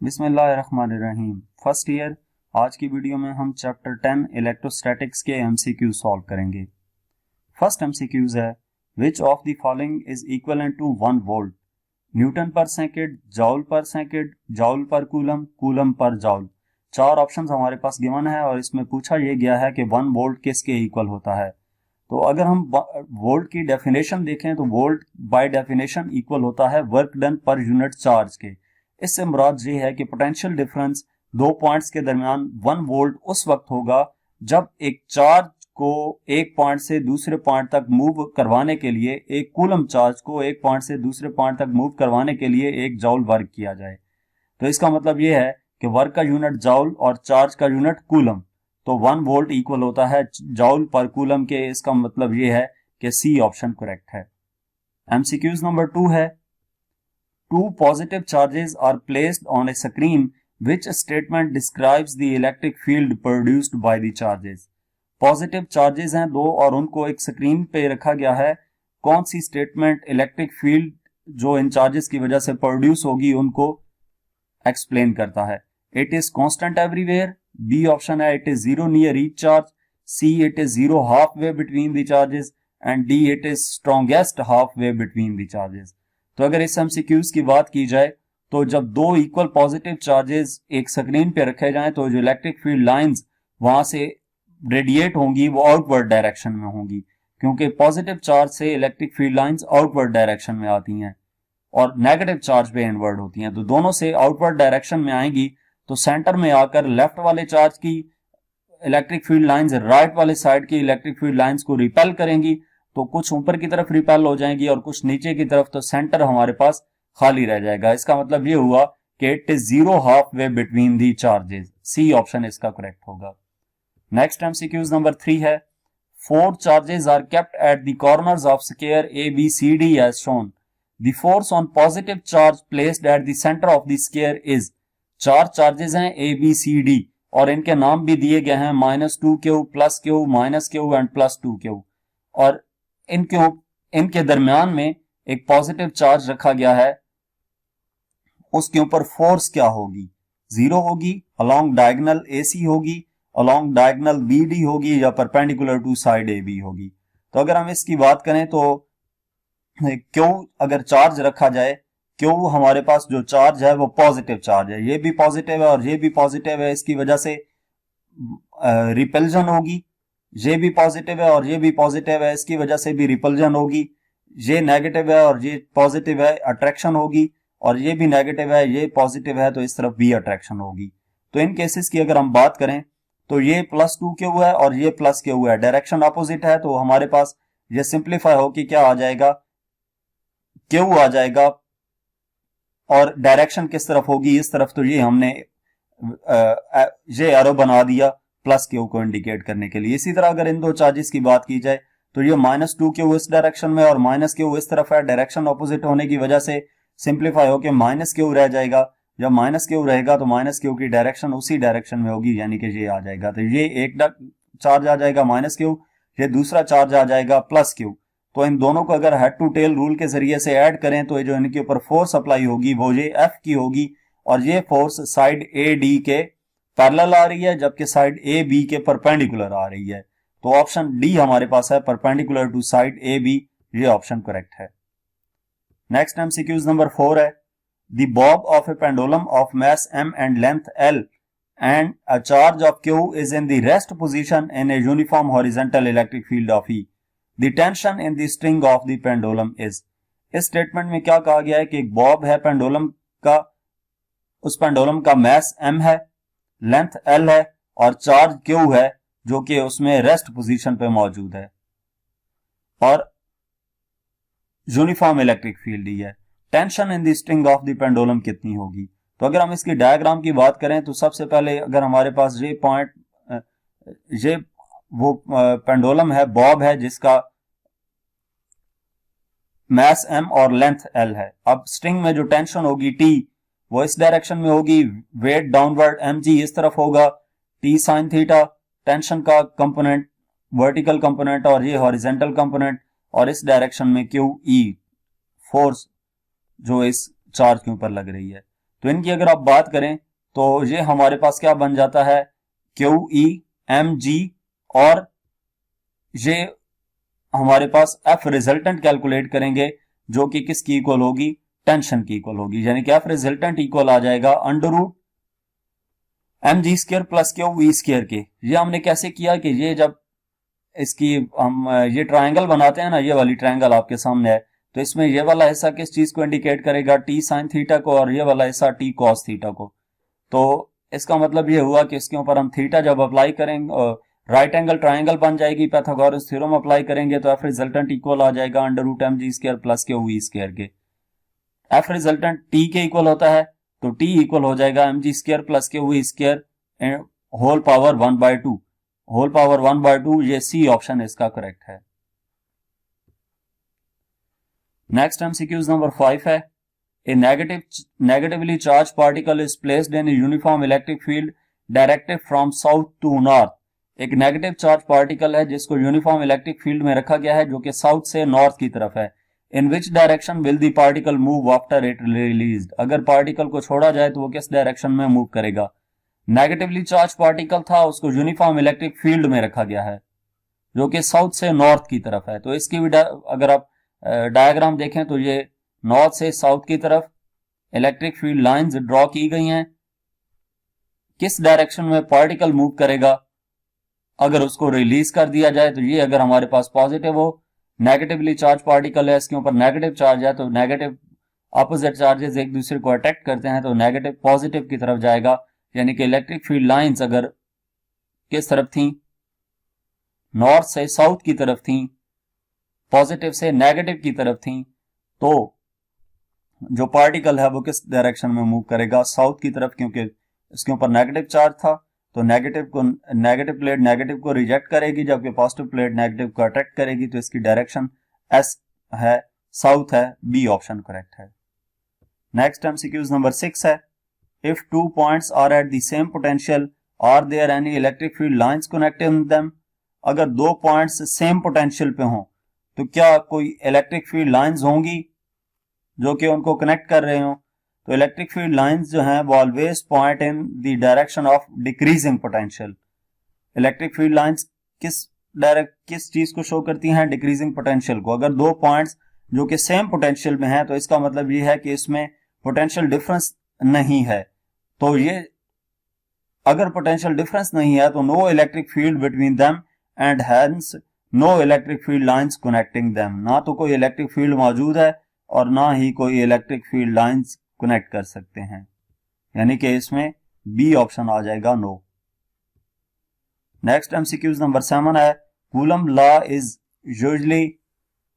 बिस्मिल्लाहिर्रहमानिर्रहीम। First year. आज की वीडियो में हम चैप्टर 10 इलेक्ट्रोस्टैटिक्स के एमसीक्यू सॉल्व करेंगे। फर्स्ट एमसीक्यूज है, which of the following is equivalent to 1 volt? Newton per second, joule per second, joule पर कूलम, कूलम पर जॉल। चार ऑप्शंस हमारे पास गिवन है और इसमें पूछा यह गया है कि 1 वोल्ट किसके इक्वल होता है। तो अगर हम वोल्ट की डेफिनेशन देखें तो वोल्ट बाय डेफिनेशन इक्वल होता है work done per unit charge के। इससे मुराद ये है कि पोटेंशियल डिफरेंस दो पॉइंट्स के दरमियान 1 वोल्ट उस वक्त होगा जब एक चार्ज को एक पॉइंट से दूसरे पॉइंट तक मूव करवाने के लिए, एक कूलम चार्ज को एक पॉइंट से दूसरे पॉइंट तक मूव करवाने के लिए 1 जॉल वर्क किया जाए। तो इसका मतलब यह है कि वर्क का यूनिट जॉल और चार्ज का यूनिट कूलम। तो 1 वोल्ट इक्वल होता है जॉल पर कूलम के। इसका मतलब यह है कि सी ऑप्शन करेक्ट है। एमसीक्यूज नंबर 2 है, two positive charges are placed on a screen. Which statement describes the electric field produced by the charges? Positive charges हैं दो और उनको एक स्क्रीन पे रखा गया है। कौन सी स्टेटमेंट इलेक्ट्रिक फील्ड जो इन चार्जेस की वजह से प्रोड्यूस होगी उनको एक्सप्लेन करता है? It is constant everywhere, B option है it is zero near each charge, C it is zero half way between the charges and D it is strongest half way between the charges. तो अगर इस MCQs की बात की जाए तो जब दो इक्वल पॉजिटिव चार्जेस एक स्क्रीन पे रखे जाएं तो जो इलेक्ट्रिक फील्ड लाइंस वहां से रेडिएट होंगी वो आउटवर्ड डायरेक्शन में होंगी, क्योंकि पॉजिटिव चार्ज से electric field lines outward direction में आती हैं और नेगेटिव चार्ज पे इनवर्ड होती हैं। तो दोनों से आउटवर्ड डायरेक्शन में आएंगी तो सेंटर में आकर लेफ्ट वाले चार्ज की इलेक्ट्रिक फील्ड लाइंस राइट वाले साइड की इलेक्ट्रिक फील्ड लाइंस को रिपेल करेंगी। तो कुछ ऊपर की तरफ रिपेल हो जाएंगी और कुछ नीचे की तरफ, तो सेंटर हमारे पास खाली रह जाएगा। इसका मतलब ये हुआ कि it is zero half way between the charges. C option इसका करेक्ट होगा। नेक्स्ट एमसीक्यूज नंबर 3 है, 4 charges are kept at the corners of square A B C D as shown. The force on positive charge placed at the centre of the square is. 4 चार्जेस हैं A B C D और इनके नाम भी दिए गए हैं -2Q, +Q, -Q and +2Q। और इनके दरमियान में एक पॉजिटिव चार्ज रखा गया है। उसके ऊपर फोर्स क्या होगी? 0 होगी, अलोंग डायगोनल AC होगी, अलोंग डायगोनल BD होगी या परपेंडिकुलर टू साइड AB होगी। तो अगर हम इसकी बात करें तो क्यों अगर चार्ज रखा जाए, क्यों हमारे पास जो चार्ज है वो पॉजिटिव चार्ज है, ये भी पॉजिटिव है और ये भी पॉजिटिव है, इसकी वजह से रिपल्जन होगी। ये भी पॉजिटिव है और ये भी पॉजिटिव है, इसकी वजह से भी रिपल्जन होगी। ये नेगेटिव है और ये पॉजिटिव है, अट्रैक्शन होगी। और ये भी नेगेटिव है, ये पॉजिटिव है, तो इस तरफ भी अट्रैक्शन होगी। तो इन केसेस की अगर हम बात करें तो ये +2Q है और ये +Q है, डायरेक्शन अपोजिट है। तो हमारे पास ये सिंप्लीफाई होकर क्या आ जाएगा, Q आ जाएगा। और डायरेक्शन किस तरफ होगी? इस तरफ। तो ये हमने ये एरो बना दिया +Q को इंडिकेट करने के लिए। इसी तरह अगर इन दो चार्जेस की बात की जाए तो ये -2Q इस डायरेक्शन में और -Q इस तरफ है। डायरेक्शन ऑपोजिट होने की वजह से सिंप्लीफाई होकर -Q रह जाएगा। जब -Q रहेगा तो -Q की डायरेक्शन उसी डायरेक्शन में होगी, यानी कि ये आ जाएगा। तो ये एक चार्ज आ जाएगा -Q, ये दूसरा चार्ज आ जाएगा +Q। तो इन दोनों को अगर हेड टू टेल रूल के जरिए से ऐड करें तो ये जो इनके ऊपर फोर्स अप्लाई होगी वो ये F की होगी और ये फोर्स साइड AD के पैरेलल आ रही है, जबकि साइड AB के परपेंडिकुलर आ रही है। तो ऑप्शन डी हमारे पास है, परपेंडिकुलर टू साइड AB। ये ऑप्शन करेक्ट है। नेक्स्ट एमसीक्यूज नंबर 4 है, the Bob of A pendulum of mass m and length L and a charge of Q is in the rest position in a uniform horizontal electric field of E. The tension in the string of the pendulum is. इस statement में क्या कहा गया है कि एक Bob है pendulum का, उस पेंडुलम का मास m है, लेंथ L है और चार्ज Q है जो कि उसमें रेस्ट पोजीशन पे मौजूद है और यूनिफॉर्म इलेक्ट्रिक फील्ड ही है। Tension in the string of the pendulum कितनी होगी? तो अगर हम इसकी डायग्राम की बात करें तो सबसे पहले अगर हमारे पास ये पॉइंट, ये वो पेंडुलम है, बॉब है जिसका मास m और लेंथ L है। अब स्ट्रिंग में जो टेंशन होगी T वो इस डायरेक्शन में होगी, वेट डाउनवर्ड mg इस तरफ होगा, T sin थीटा टेंशन का कंपोनेंट, वर्टिकल कंपोनेंट और ये हॉरिजॉन्टल कंपोनेंट, और इस डायरेक्शन में QE फोर्स जो इस चार्ज के ऊपर लग रही है। तो इनकी अगर आप बात करें तो ये हमारे पास क्या बन जाता है, क्यू ई एम जी, और ये हमारे पास एफ रिजल्टेंट कैलकुलेट करेंगे जो कि किसकी इक्वल होगी, टेंशन की इक्वल होगी, यानी कि एफ रिजल्टेंट इक्वल आ जाएगा under root M G square plus Q V square के। ये हमने कैसे किया कि ये जब इसकी हम ये ट्रायंगल बनाते हैं ना, ये वाली ट्रायंगल आपके सामने है, तो इसमें ये वाला हिस्सा किस चीज को इंडिकेट करेगा, टी साइन थीटा को, और ये वाला हिस्सा टी कॉस थीटा को। तो इसका मतलब ये हुआ कि इसके ऊपर हम थीटा जब अप्लाई करेंगे, राइट एंगल ट्रायंगल बन जाएगी, पाइथागोरस थ्योरम अप्लाई करेंगे तो एफ रिजल्टेंट इक्वल आ जाएगा under root M G square plus Q V square के। एफ रिजल्टेंट टी के इक्वल होता है, तो टी इक्वल हो जाएगा M G square plus Q V square whole power 1/2, whole power 1/2, ये सी ऑप्शन इसका करेक्ट है। नेक्स्ट एमसीक्यूज नंबर 5 है, A negatively charged particle is placed in a uniform electric field directed from south to north। एक negative charge particle है जिसको uniform electric field में रखा गया है जो कि साउथ से नॉर्थ की तरफ है। In which direction will the particle move after it released, अगर पार्टिकल को छोड़ा जाए तो वो किस डायरेक्शन में मूव करेगा। नेगेटिवली चार्ज पार्टिकल था, उसको यूनिफॉर्म इलेक्ट्रिक फील्ड में रखा गया है जो कि साउथ से नॉर्थ की तरफ है। तो इसकी भी अगर आप डायग्राम देखें तो ये नॉर्थ से साउथ की तरफ इलेक्ट्रिक फील्ड लाइंस ड्रॉ की गई हैं, किस डायरेक्शन में पार्टिकल मूव करेगा अगर उसको रिलीज कर दिया जाए। तो ये अगर हमारे पास पॉजिटिव हो, नेगेटिवली चार्ज पार्टिकल है, इसके ऊपर नेगेटिव चार्ज है, तो नेगेटिव ऑपोजिट चार्जेस एक दूसरे को अट्रैक्ट करते हैं तो नेगेटिव पॉजिटिव की तरफ जाएगा, यानी कि इलेक्ट्रिक फील्ड लाइंस अगर किस तरफ थी, नॉर्थ से साउथ की तरफ थी, पॉजिटिव से नेगेटिव की तरफ थी, तो जो पार्टिकल है वो किस डायरेक्शन में मूव करेगा, साउथ की तरफ, क्योंकि इसके ऊपर नेगेटिव चार्ज था। तो नेगेटिव प्लेट नेगेटिव को रिजेक्ट करेगी जबकि पॉजिटिव प्लेट नेगेटिव को अट्रैक्ट करेगी, तो इसकी डायरेक्शन एस है, साउथ है, बी ऑप्शन करेक्ट है। नेक्स्ट एमसीक्यूज नंबर 6 है, if 2 points are at the same potential are there any electric field lines connecting them, अगर 2 पॉइंट्स सेम पोटेंशियल पे हों तो क्या कोई इलेक्ट्रिक फील्ड लाइंस होंगी जो कि उनको कनेक्ट कर रहे हो। तो इलेक्ट्रिक फील्ड लाइंस जो हैं वो always point in the direction of decreasing potential. Electric field lines किस चीज को शो करती हैं, डिक्रीजिंग पोटेंशियल को। अगर 2 पॉइंट्स जो कि सेम पोटेंशियल में हैं तो इसका मतलब ये है कि इसमें पोटेंशियल डिफरेंस नहीं है। तो ये अगर पोटेंशियल डिफरेंस नहीं है तो no electric field between them and hence no electric field lines connecting them, ना तो कोई इलेक्ट्रिक फील्ड मौजूद है और ना ही कोई इलेक्ट्रिक फील्ड लाइंस कनेक्ट कर सकते हैं, यानी कि इसमें बी ऑप्शन आ जाएगा, नो। नेक्स्ट एमसीक्यूज नंबर 7 है, coulomb law is usually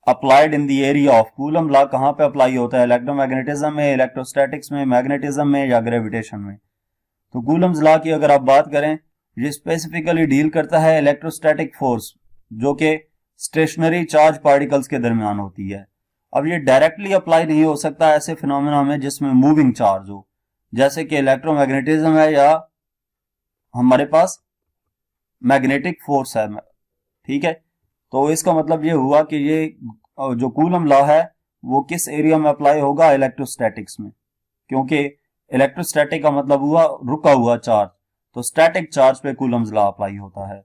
applied in the area of. Coulomb law कहां पे अप्लाई होता है, इलेक्ट्रोमैग्नेटिज्म में, इलेक्ट्रोस्टैटिक्स में, मैग्नेटिज्म में या ग्रेविटेशन में। तो कूलम्स लॉ की अगर आप बात करें, ये स्पेसिफिकली डील करता है इलेक्ट्रोस्टैटिक फोर्स जो कि स्टेशनरी चार्ज पार्टिकल्स के दरमियान होती है। अब ये डायरेक्टली अप्लाई नहीं हो सकता ऐसे फिनोमेना में जिसमें मूविंग चार्ज हो, जैसे कि इलेक्ट्रोमैग्नेटिज्म है या हमारे पास मैग्नेटिक फोर्स है, ठीक है। तो इसका मतलब ये हुआ कि ये जो कूलम लॉ है वो किस एरिया में अप्लाई होगा, इलेक्ट्रोस्टैटिक्स में, क्योंकि इलेक्ट्रोस्टैटिक का मतलब हुआ रुका हुआ चार्ज, तो स्टैटिक चार्ज पे कूलम्स लॉ अप्लाई होता है।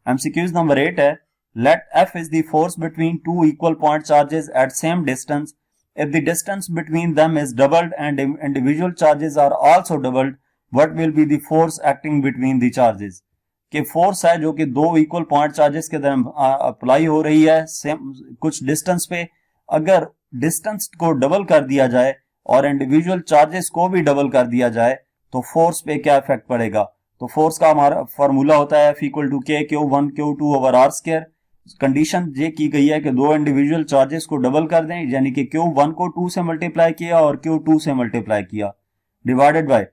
एमसीक्यूज नंबर 8 है, let F is the force between two equal point charges at same distance. If the distance between them is doubled and individual charges are also doubled, what will be the force acting between the charges? कि force है जो कि 2 equal point charges के दरमियान apply हो रही है same कुछ डिस्टेंस पे, अगर डिस्टेंस को डबल कर दिया जाए और इंडिविजुअल चार्जेस को भी डबल कर दिया जाए तो फोर्स पे क्या इफेक्ट पड़ेगा। तो फोर्स का हमारा फॉर्मूला होता है F = K Q1 Q2 over R square. Condition ये की गई है कि 2 इंडिविजुअल चार्जेस को डबल कर दें, यानी कि Q1 को 2 से मल्टीप्लाई किया और Q2 से मल्टीप्लाई किया, डिवाइडेड बाय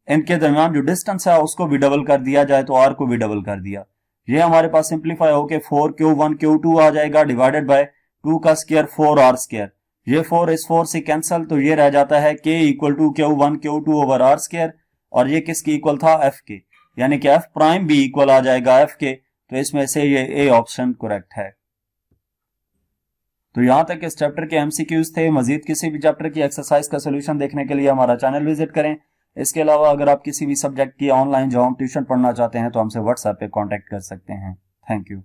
इनके दरमियान जो डिस्टेंस है उसको भी डबल कर दिया जाए तो R को भी डबल कर दिया। ये हमारे पास सिंप्लीफाई होके 4Q1 Q2 आ जाएगा, डिवाइडेड बाय 2 का स्क्वायर 4R स्क्वायर। ये 4 इस 4 से कैंसिल, तो ये रह जाता है K = Q1 Q2 over R square, और ये किसकी इक्वल था, F के, यानी कि F प्राइम भी इक्वल आ जाएगा F के। तो इसमें से ये ए ऑप्शन करेक्ट है। तो यहाँ तक इस चैप्टर के एमसीक्यूज थे। मजीद किसी भी चैप्टर की एक्सरसाइज का सोल्यूशन देखने के लिए हमारा चैनल विजिट करें। इसके अलावा अगर आप किसी भी सब्जेक्ट की ऑनलाइन जो हम ट्यूशन पढ़ना चाहते हैं तो हमसे व्हाट्सएप पे कांटेक्ट कर सकते हैं। Thank you.